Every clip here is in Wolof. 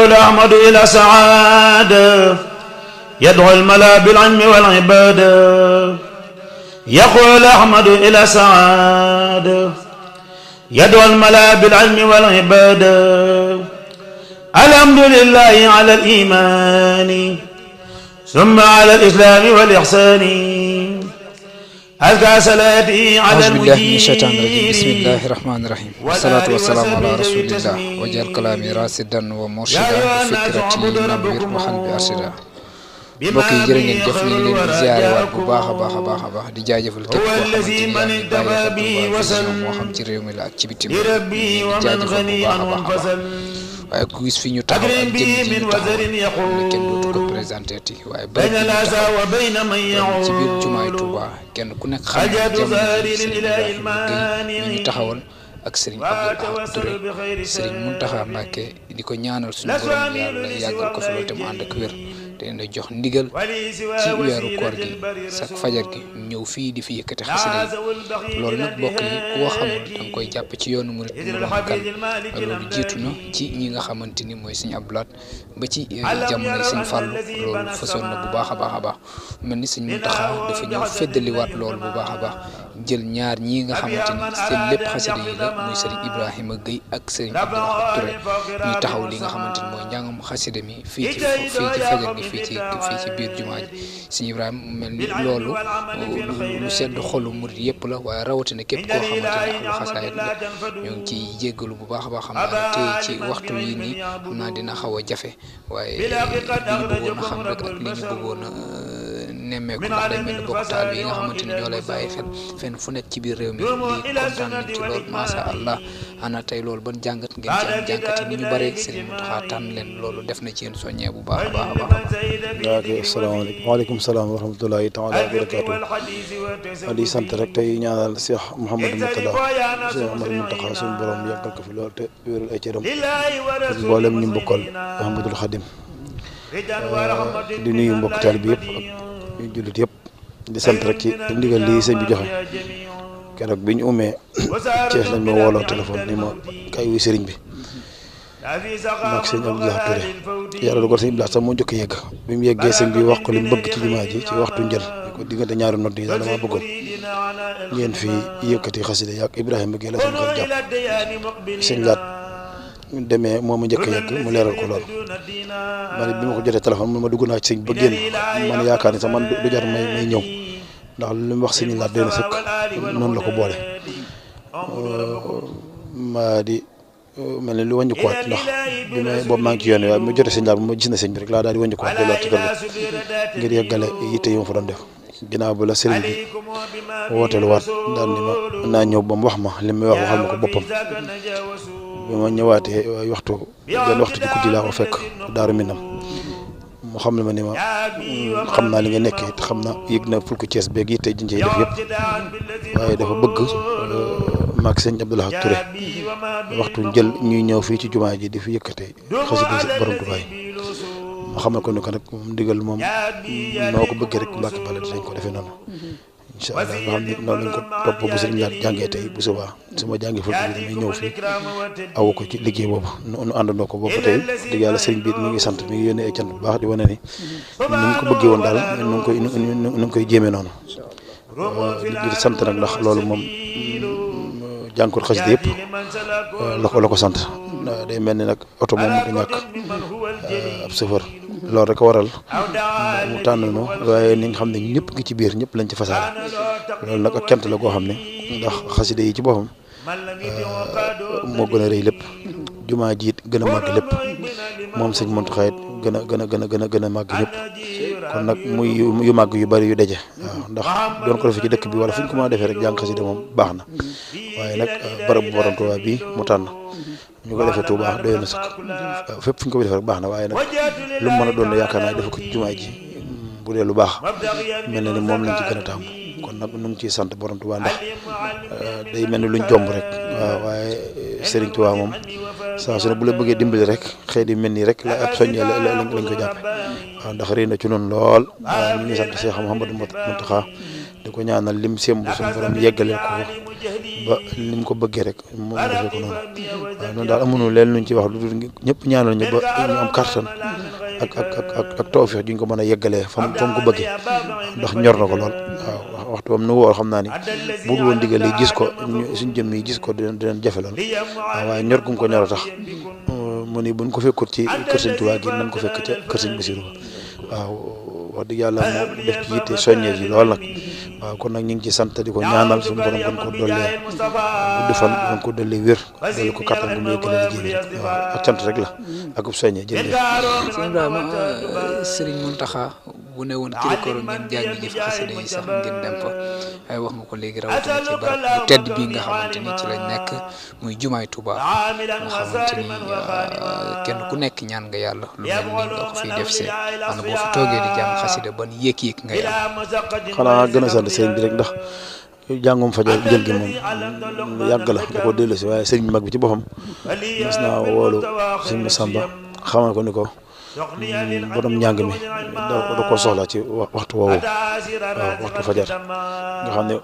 يقول أحمد إلى سعادة يدعو الملا بالعلم والعبادة يقول أحمد إلى سعادة يدعو الملا بالعلم والعبادة الحمد لله على الإيمان ثم على الإسلام والإحسان أزكى صلاتي على المجيد. أعوذ بالله من الشيطان الرجيم. بسم الله الرحمن الرحيم. والصلاة والسلام على رسول الله وجعل كلامي راشدا ومرشدا وفكرتي نوير وقلبي أرشدا. mbokk yi jërë ngeen jëf, ñu ngi leen di ziare waat bu baax a baax di jaajëfal képp koo xamante ni yaa ngi bàyyi xel moo xam ci réew mi la ak ci bitim di jaajëfal bu baax a waaye ku gis fi ñu taxaw ak jëm ji ñu taxaw ne kenn dootu ko présenté ti waaye bëri ñu taxaw ci biir jumaay Touba kenn ku nekk xam ne jamono ñu taxawal ak Serigne Abdou Lahad Touré Serigne Mountakha Mbacké di ko ñaanal suñu borom yàlla yàggal ko fi loolu te mu ànd ak wér te na jox ndigal ci weeru koor gi sak fajar gi ñëw fii di fi yëkkati xasida yi loolu nag bokk yi koo xamul da nga koy jàpp ci yoonu murit mu la kan loolu jiitu na ci ñi nga xamante ni mooy Serigne Abdou Lahad ba ci jamonoy Serigne Fallou loolu fësoon na bu baax a baax mel ni Serigne Mountakha dafa ñëw feddaliwaat loolu bu baax a baax jël ñaar ñii nga xamante ni seen lépp xasida yi la muy Serigne Ibrahima Gueye ak Serigne Abdou Lahad Touré ñuy taxaw li nga xamante ni mooy njàngam xasida mi fii ci fajar gi fii ci biir jumaa ji Serigne Ibrahima mel ni loolu lu sedd xolu murid yëpp la waaye rawatina képp koo xamante ne am xasaayit la ñoo ngi ciy jéggalu bu baax a baax xam naa tey ci waxtu yi nii xam naa dina xaw a jafe waaye li ñu bëggoon a xam rek ak li ñu bëggoon a nemmeeku ndax day mel ni bokk taal bi yi nga xamante ni ñoo lay bàyyi xel fenn fu nekk ci biir réew mi di kontaan nañ ci loolu masha Allah ana tey loolu ban jàngat ngeen ci am jàngat yi ni ñu bëree Serigne Mountakha tànn leen loolu def na ci yéen soññee bu baax a baax asalaamaaleykum waaleykum salaam wa rahmatullahi taala wa barakaatu di sant rek tey ñaanal Cheikh Mouhamadou Mountakha suñu borom yàggal ko fi loolu te wéral ay cëram ak mboolem ñu mbokkal Ahmadul Khadim di nuyu mbokk taal bi yëpp ak jullit yëpp di sant rek ci ndigal lii sëñ bi joxe keroog bi ñu umee Cees lañ ma wooloo téléphone ni ma kay wuy sëriñ bi maag sëñ Abdou Lahad Touré yàlla dogal sëñ Abdou Lahad sax moo njëkk a yegg bi mu yeggee sëñ bi wax ko li mu bëgg ci jumaa ji ci waxtu njël ko diggante ñaari nodd yi daal dama bëggoon ngeen fi yëkkati xasida yaak Ibrahima Gueye la seen xel jàpp sëñ Laat demee moo ma njëkk a yegg mu leeral ko loolu man bi ma ko jotee téléphone man ma dugg naa ci sëñ ba génn man yaakaar ni sax man du jar may ñëw ndax li mu wax sëñ Laat doy na sëkk noonu la ko boole maa di mel ni lu wàññi ko waat ndax bi ma boobu maa ngi ci yoon waaye ma jotee sëñ Laat ma gis na sëñ bi rek laa daal di wàññi ko waat delluwaat ci kër ga ngir yeggale yitte yi ma fa doon def ginnaaw ba la sëriñ bi wooteelu waat daal ni ma naa ñëw ba mu wax ma li may wax waxal ma ko boppam bi ma ñëwaatee waxtu ci guddi laa ko fekk Daaru Minam mu xam ne ma ni ma xam naa li nga nekkee te xam na yëg na fulku Cees beeg yi tey jiñ cey def yëpp waaye dafa bëgg maag sëñ Abdou Lahad Touré waxtu jël ñuy ñëw fii ci jumaa ji di fi yëkkatee xasida borom Tuubaa ma xamal ko ni ko nag moom ndigal moom noo ko bëggee rek Mbàkke bala dinañ ko defee noonu incha allah nga xam ne noonu lañ ko topp bu sëñ Laat jàngee tey bu subaa su ma jàngee fulku bi damay ñëw fii awu ko ci liggéey boobu nu àndandoo ko boobu tey dëgg yàlla sëriñ bi mi ngi sant mi ngi yónnee ay cant bu baax di wane ni ni ñu ko bëggee woon daal nu ngi koy jéemee noonu di sant nag ndax loolu moom jànkuwut xasida yëpp la ko sant day mel ni nag oto moom du ñàkk ab chauffeur loolu rek a waral mu tànn nu waaye ni nga xam ne ñëpp ngi ci biir ñëpp lañ ci fasaale loolu nag ak cant la goo xam ne ndax xasida yi ci boppam moo gën a rëy lépp jumaa jiit gën a màgg lépp moom sëñ Mountakha it gën a màgg ñëpp kon nag muy yu màgg yu bari yu daje waaw ndax doon ko defee ci dëkk bi wala fu ñu ko mën a defee rek jàng xasida moom baax na waaye nag barab bu borom Tuubaa bii mu tànn ñu ko defee Tuubaa doy na sëkk waaw fépp fu ñu ko defee rek baax na waaye nag lu mu mën a doon yaakaar naa defe ko ci jumaa ji bu dee lu baax mel na ni moom lañ ci gën a taamu kon nag nu ngi ciy sant borom Tuubaa ndax day mel ni luñ jomb rek waaw waaye Serigne Touba moom saa su ne bu la bëggee dimbali rek xëy di mel nii rek la ab soññee lañ ko jàppe waaw ndax rëy na ci noonu lool waaw ñu ngi sant Cheikh Mouhamadou Mountakha di ko ñaanal lim sémb suñu borom yeggaleel ko ba lim ko bëggee rek mu defee ko noonu waaw noonu daal amuñu leen luñ ci wax lu dul ñëpp ñaanal ñu ba ñu am kattan ak tawfeex juñ ko mën a yeggalee fa mu ko bëggee ndax ñor na ko lool waaw waxtu bam nu woo xam naa ni bu dul woon digal gis ko suñ jëm yi gis ko dinañ jafe lool waaw waaye ñor gum ko ñor a tax mu ni buñ ko fekkut ci kër Sëñ Tuubaa gi nañ ko fekk ca kër Sëñ Basiru waaw wax dëgg yàlla moo def ci yitte soññee ji lool nag waaw kon nag ñu ngi ci sant di ko ñaanal suñu borom gën ko dollee gudd fan gën ko dollee wér dolli ko kattan bu mu yëggale liggéey bi waaw ak cant rek la ak soññee jërëjëf. sëñ Ibrahima Serigne Mountakha bu ne woon Kirikoro ngeen jàngi ji fa xasida yi sax ngeen dem fa waaye wax nga ko léegi rawatina ci barab bu tedd bii nga xamante ni ci lañ nekk muy jumaay Touba nga xamante ni kenn ku nekk ñaan nga yàlla lu mel ni nga ko fiy def see maanaam boo fi toogee di jàng xasida ban yëg-yëg nga yàlla. xanaa gën a sant sëriñ bi rek ndax jàngum fajar jël gi moom yàgg la da ko dellu si waaye sëriñ mag bi ci boppam mas naa woolu sëriñ Massamba xamal ko ni ko borom njàng mi da ko soxla ci waxtu woowu waaw waxtu fajar nga xam ne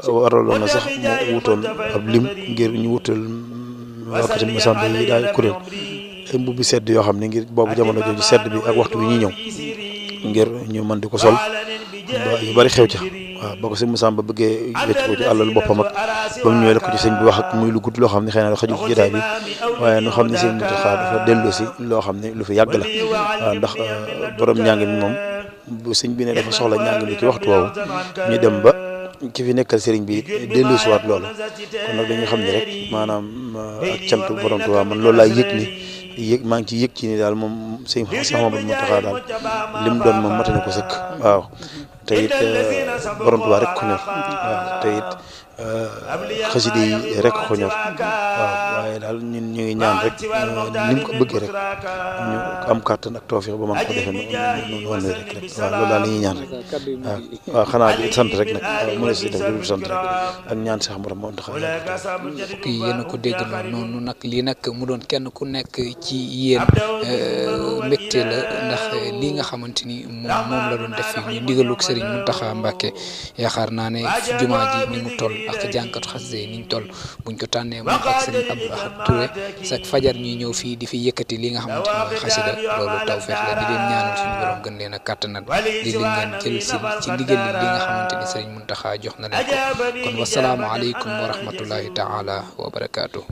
waraloon na sax mu wutoon ab lim ngir ñu wutal waa kër sëriñ Massamba yi daal kuréel ay mbubbi sedd yoo xam ne ngir boobu jamono jooju sedd bi ak waxtu bi ñuy ñëw ngir ñu mën di ko sol ba yu bari xew ca waaw ba ko sëñ Massamba bëggee wecc ko ci àllal boppam ak ba mu ñëwee la ko ci sëñ bi wax ak muy lu gudd loo xam ne xëy na xajul ci jotaay bi waaye nu xam ne sëñ Mountakha dafa dellu si loo xam ne lu fi yàgg la waaw ndax borom njàng mi moom bu sëñ bi ne dafa soxla njàng mi ci waxtu woowu ñu dem ba ki fi nekkal sëriñ bi dellu si waat loolu kon nag dañu xam ne rek maanaam ak cant borom Tuubaa man loolu laay yëg maa ngi ci yëg ci ni daal moom sëñ Mouhamadou Mountakha daal lim doon moom mate na ko sëkk waaw te it borom Tuubaa rek ko ñor waaw te it xasida yi rek ko ñor waaw waaye daal ñun ñu ngi ñaan rek ni mu ko bëggee rek ñu am kàttan ak tawfeex ba mën ko defee noonu rek waaw loolu daal la ñuy ñaan rek waaw xanaa di sant rek nag waaw mu ne si def lu sant rek ak ñaan sax borom Mountakha kii yéen a ko dégg noonu nag lii nag mu doon kenn ku nekk ci yéen mbégte la ndax lii nga xamante ni moom la doon def fii ñu ndigalug Serigne Mountakha Mbacké yaakaar naa ne jumaa ji ni mu toll ak jànkatu xasida yi ni ñu toll buñ ko tànnee moom ak Serigne Abdou Ahad Touré chaque fajar ñuy ñëw fii di fi yëkkati li nga xamante ni mooy xasida loolu tawfeex la di leen ñaanal suñu borom gën leen a kàttanal di leen ngeen jël si ci ndigal li nga xamante ni Serigne Mountakha jox na leen ko kon wasalaamu aleykum wa rahmatullahi taala wa barakaatuhu